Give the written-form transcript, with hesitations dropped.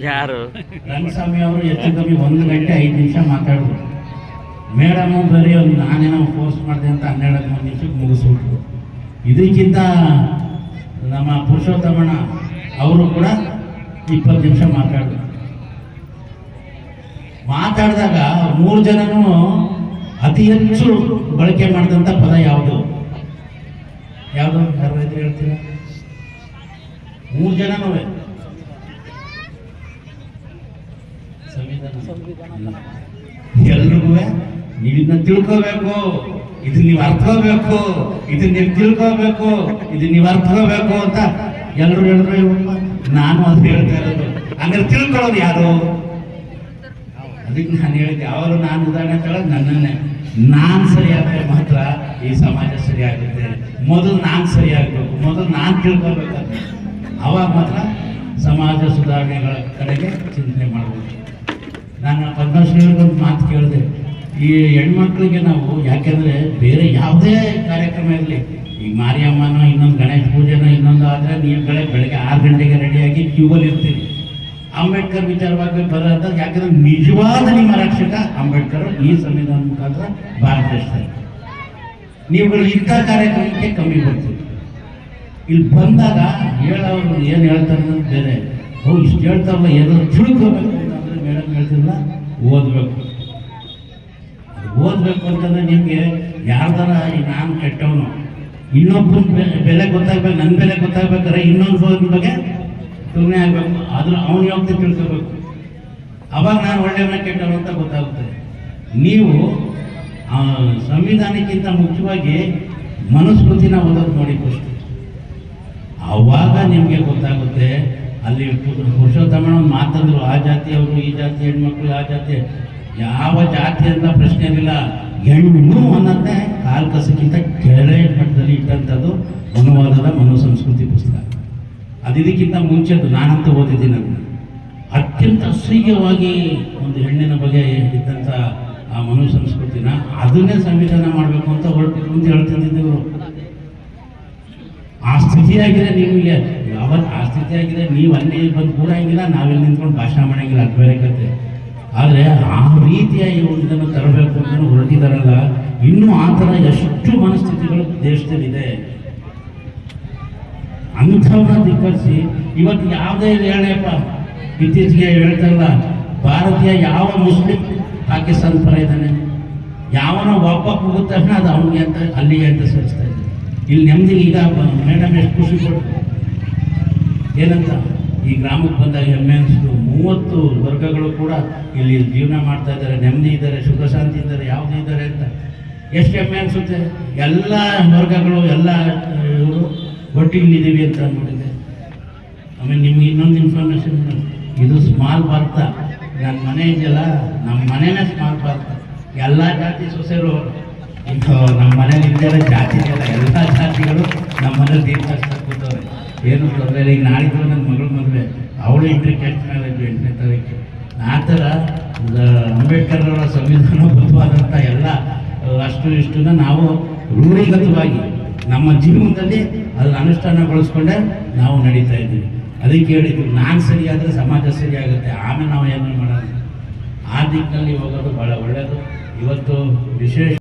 ಯಾರು ರಂಗಸ್ವಾಮಿ ಅವರು ಹೆಚ್ಚು ಕಮ್ಮಿ 1 ಗಂಟೆ 5 ನಿಮಿಷ ಮಾತಾಡಿದ್ರು. ಮೇಡಮು ಬರೀ ಒಂದು ನಾನೇನೋ ಫೋರ್ಸ್ ಮಾಡಿದೆ ಅಂತ 12 ನಿಮಿಷಕ್ಕೆ ಮುಗಿಸ್ಬಿಟ್ರು. ಇದಕ್ಕಿಂತ ನಮ್ಮ ಪುರುಷೋತ್ತಮಣ್ಣ ಅವರು ಕೂಡ 20 ನಿಮಿಷ ಮಾತಾಡಿದಾಗ 3 ಜನನೂ ಅತಿ ಹೆಚ್ಚು ಬಳಕೆ ಮಾಡಿದಂಥ ಪದ ಯಾವುದು ಯಾರು ಹೇಳ್ತೀರಾ? 3 ಜನನೂ ಎಲ್ರಿಗೂ ನೀವು ಇದನ್ನ ತಿಳ್ಕೋಬೇಕು, ಇದನ್ನ ನೀವು ಅರ್ಥಕೋಬೇಕು, ಇದನ್ನ ನೀವು ತಿಳ್ಕೋಬೇಕು, ಇದನ್ನ ನೀವು ಅರ್ಥಕೋಬೇಕು ಅಂತ ಎಲ್ಲರೂ ಹೇಳಿದ್ರು. ನಾನು ಅದು ಹೇಳ್ತಾ ಇರೋದು. ಹಂಗಾರೆ ತಿಳ್ಕೊಳ್ಳೋದು ಯಾರು? ಅದಕ್ಕೆ ನಾನು ಹೇಳಿದ್ದೆ, ಅವರು ನಾನು ಉದಾಹರಣೆ ತಗೊಳ್ಳೋದು ನನ್ನನ್ನೇ. ನಾನು ಸರಿಯಾದರೆ ಮಾತ್ರ ಈ ಸಮಾಜ ಸರಿಯಾಗುತ್ತೆ. ಮೊದಲು ನಾನು ಸರಿಯಾಗಬೇಕು, ಮೊದಲು ನಾನು ತಿಳ್ಕೊಬೇಕಾದ್ರೆ ಅವಾಗ ಮಾತ್ರ ಸಮಾಜ ಸುಧಾರಣೆಗಳ ಕಡೆಗೆ ಚಿಂತನೆ ಮಾಡಬೇಕು. ನಾನು ಪದ್ಮಶ್ರೀಗಳಿಗೆ ಒಂದು ಮಾತು ಕೇಳಿದೆ, ಈ ಹೆಣ್ಮಕ್ಳಿಗೆ ನಾವು ಯಾಕೆಂದರೆ ಬೇರೆ ಯಾವುದೇ ಕಾರ್ಯಕ್ರಮ ಇರಲಿ, ಈಗ ಮಾರಿಯಮ್ಮನೋ ಇನ್ನೊಂದು ಗಣೇಶ ಪೂಜೆನೋ ಇನ್ನೊಂದು ಆದರೆ ನೀವು ಬೆಳಗ್ಗೆ 6 ಗಂಟೆಗೆ ರೆಡಿಯಾಗಿ ಕ್ಯೂಬಲ್ಲಿ ಇರ್ತೀರಿ. ಅಂಬೇಡ್ಕರ್ ವಿಚಾರವಾಗಿ ಬರೋದ ಯಾಕಂದ್ರೆ ನಿಜವಾದ ನಿಮ್ಮ ರಕ್ಷಕ ಅಂಬೇಡ್ಕರ್ ಈ ಸಂವಿಧಾನ ಮುಖಾಂತರ ಭಾರತ ನೀವುಗಳು ಇಂಥ ಕಾರ್ಯಕ್ರಮಕ್ಕೆ ಕಮ್ಮಿ ಬರ್ತೀವಿ. ಇಲ್ಲಿ ಬಂದಾಗ ಹೇಳೋರು ಏನು ಹೇಳ್ತಾರೆ ಅನ್ನೋದು ಬೇರೆ. ಇಷ್ಟು ಹೇಳ್ತಾರಲ್ಲ ಏನಾದ್ರು ತಿಳ್ಕೋಬೇಕು ಅಂದರೆ ಮೇಡಮ್ ಹೇಳ್ತಿಲ್ಲ, ಓದಬೇಕು ಅಂತಂದರೆ ನಿಮಗೆ ಯಾರ್ದಾರ ನಾನು ಕೆಟ್ಟವನು, ಇನ್ನೊಬ್ಬನ ಬೆಲೆ ಗೊತ್ತಾಗ್ಬೇಕು, ನನ್ನ ಬೆಲೆ ಗೊತ್ತಾಗ್ಬೇಕಾದ್ರೆ ಇನ್ನೊಂದು ಬಗ್ಗೆ ತುಲನೆ ಆಗಬೇಕು. ಆದರೂ ಅವನು ಯೋಗ್ಯತೆ ತಿಳ್ಕೋಬೇಕು. ಅವಾಗ ನಾನು ಒಳ್ಳೆಯವನ ಕೆಟ್ಟವನು ಅಂತ ಗೊತ್ತಾಗುತ್ತೆ. ನೀವು ಸಂವಿಧಾನಕ್ಕಿಂತ ಮುಖ್ಯವಾಗಿ ಮನುಸ್ಮೃತಿನ ಓದೋದು ನೋಡಿ ಫಸ್ಟ್. ಆವಾಗ ನಿಮಗೆ ಗೊತ್ತಾಗುತ್ತೆ. ಅಲ್ಲಿ ಪುರುಷೋತ್ತಮನ ಒಂದು ಮಾತಂದ್ರು, ಆ ಜಾತಿಯವರು ಈ ಜಾತಿ ಹೆಣ್ಮಕ್ಳು, ಆ ಜಾತಿ ಯಾವ ಜಾತಿ ಅಂತ ಪ್ರಶ್ನೆ ಇರಲಿಲ್ಲ. ಹೆಣ್ಣು ಅನ್ನೋದೇ ಕಾಲ್ಕಸಕ್ಕಿಂತ ಕೆಳ ಮಟ್ಟದಲ್ಲಿ ಇಟ್ಟಂಥದ್ದು ಮನುವಾದದ ಮನುಸಂಸ್ಕೃತಿ ಪುಸ್ತಕ. ಇದಕ್ಕಿಂತ ಮುಂಚೆದು ನಾನಂತೂ ಓದಿದ್ದೀನಿ. ಅದನ್ನು ಅತ್ಯಂತ ಅಸಹ್ಯವಾಗಿ ಒಂದು ಹೆಣ್ಣಿನ ಬಗ್ಗೆ ಇದ್ದಂಥ ಆ ಮನುಸಂಸ್ಕೃತಿನ ಅದನ್ನೇ ಸಂವಿಧಾನ ಮಾಡಬೇಕು ಅಂತ ಹೊರಟಿದ್ರು ಅಂತ ಹೇಳ್ತಿದ್ದರು. ಆ ಸ್ಥಿತಿಯಾಗಿದೆ ನಿಮಗೆ, ಯಾವತ್ತು ಆ ಸ್ಥಿತಿಯಾಗಿದೆ. ನೀವು ಅಲ್ಲಿ ಬಂದು ಕೂಡಂಗಿಲ್ಲ, ನಾವೆಲ್ಲಿ ನಿಂತ್ಕೊಂಡು ಭಾಷಣ ಮಾಡೋಂಗಿಲ್ಲ, ಅದು ಬೇರೆ ಕತೆ. ಆದರೆ ಆ ರೀತಿಯ ಇದನ್ನು ತರಬೇಕು ಅಂತ ಹೊರಟಿದಾರಲ್ಲ, ಇನ್ನೂ ಆ ಥರ ಎಷ್ಟು ಮನಸ್ಥಿತಿಗಳು ದೇಶದಲ್ಲಿದೆ. ಅಂಥವ್ರನ್ನ ಧಿಕ್ಕರಿಸಿ ಇವತ್ತು ಯಾವುದೇ ಹೇಳಪ್ಪ, ಇತ್ತೀಚೆಗೆ ಹೇಳ್ತಾರಲ್ಲ, ಭಾರತೀಯ ಯಾವ ಮುಸ್ಲಿಂ ಪಾಕಿಸ್ತಾನ ಪರ ಇದ್ದಾನೆ, ಯಾವನೋ ಒಬ್ಬ ಕೂಗಿದ ತಕ್ಷಣ ಅದು ಅವನಿಗೆ ಅಂತ ಅಲ್ಲಿಗೆ ಅಂತ ಸೇರಿಸ್ತಾ ಇದ್ದಾರೆ. ಇಲ್ಲಿ ನೆಮ್ಮದಿಗೆ ಈಗ ಮೇಡಮ್ ಎಷ್ಟು ಖುಷಿ ಕೊಡ್ತು ಏನಂತ, ಈ ಗ್ರಾಮಕ್ಕೆ ಬಂದಾಗ ಹೆಮ್ಮೆ ಅನಿಸ್ತು. 30 ವರ್ಗಗಳು ಕೂಡ ಇಲ್ಲಿ ಜೀವನ ಮಾಡ್ತಾ ಇದ್ದಾರೆ, ನೆಮ್ಮದಿ ಇದ್ದಾರೆ, ಸುಖ ಶಾಂತಿ ಇದ್ದಾರೆ, ಯಾವುದೇ ಇದ್ದಾರೆ ಅಂತ ಎಷ್ಟು ಹೆಮ್ಮೆ ಅನಿಸುತ್ತೆ. ಎಲ್ಲ ವರ್ಗಗಳು ಎಲ್ಲ ಇವರು ಒಟ್ಟಿಗಿದ್ದೀವಿ ಅಂತ ಅಂದ್ಬಿಟ್ಟಿದೆ. ಆಮೇಲೆ ನಿಮ್ಗೆ ಇನ್ನೊಂದು ಇನ್ಫಾರ್ಮೇಷನ್, ಇದು ಸ್ಮಾಲ್ ಭಾರತ. ನನ್ನ ಮನೆ ಇದೆಯಲ್ಲ, ನಮ್ಮ ಮನೆಯೇ ಸ್ಮಾಲ್ ಭಾರತ. ಎಲ್ಲ ಜಾತಿ ಸೊಸೆರು ಈಗ ನಮ್ಮ ಮನೇಲಿ ಇದ್ದಾರೆ. ಜಾತಿ ಇದೆಯಲ್ಲ, ಎಲ್ಲ ಜಾತಿಗಳು ನಮ್ಮ ಮನೇಲಿ ದೀರ್ಘ ಕೂತವ್ರೆ, ಏನು ತೊಂದರೆ. ಈಗ ನಾಳಿದ್ದು ನನ್ನ ಮಗಳ ಮದುವೆ, ಅವಳು ಇಂಟ್ರಿ ಕ್ಯಾಸ್ಟ್ ಮೇಲೆ 8ನೇ ತಾರೀಕು. ಆ ಥರ ಅಂಬೇಡ್ಕರ್ ಅವರ ಸಂವಿಧಾನಬದ್ಧವಾದಂಥ ಎಲ್ಲ ಅಷ್ಟು ಇಷ್ಟನ್ನ ನಾವು ರೂಢಿಗತವಾಗಿ ನಮ್ಮ ಜೀವನದಲ್ಲಿ ಅದನ್ನು ಅನುಷ್ಠಾನಗೊಳಿಸ್ಕೊಂಡೆ ನಾವು ನಡೀತಾ ಇದ್ದೀವಿ. ಅದಕ್ಕೆ ಹೇಳಿದ್ರು, ನಾನು ಸರಿಯಾದರೆ ಸಮಾಜ ಸರಿಯಾಗುತ್ತೆ, ಆಮೇಲೆ ನಾವು ಏನು ಮಾಡೋಣ. ಆ ದಿಕ್ಕಿನಲ್ಲಿ ಹೋಗೋದು ಭಾಳ ಒಳ್ಳೆಯದು. ಇವತ್ತು ವಿಶೇಷ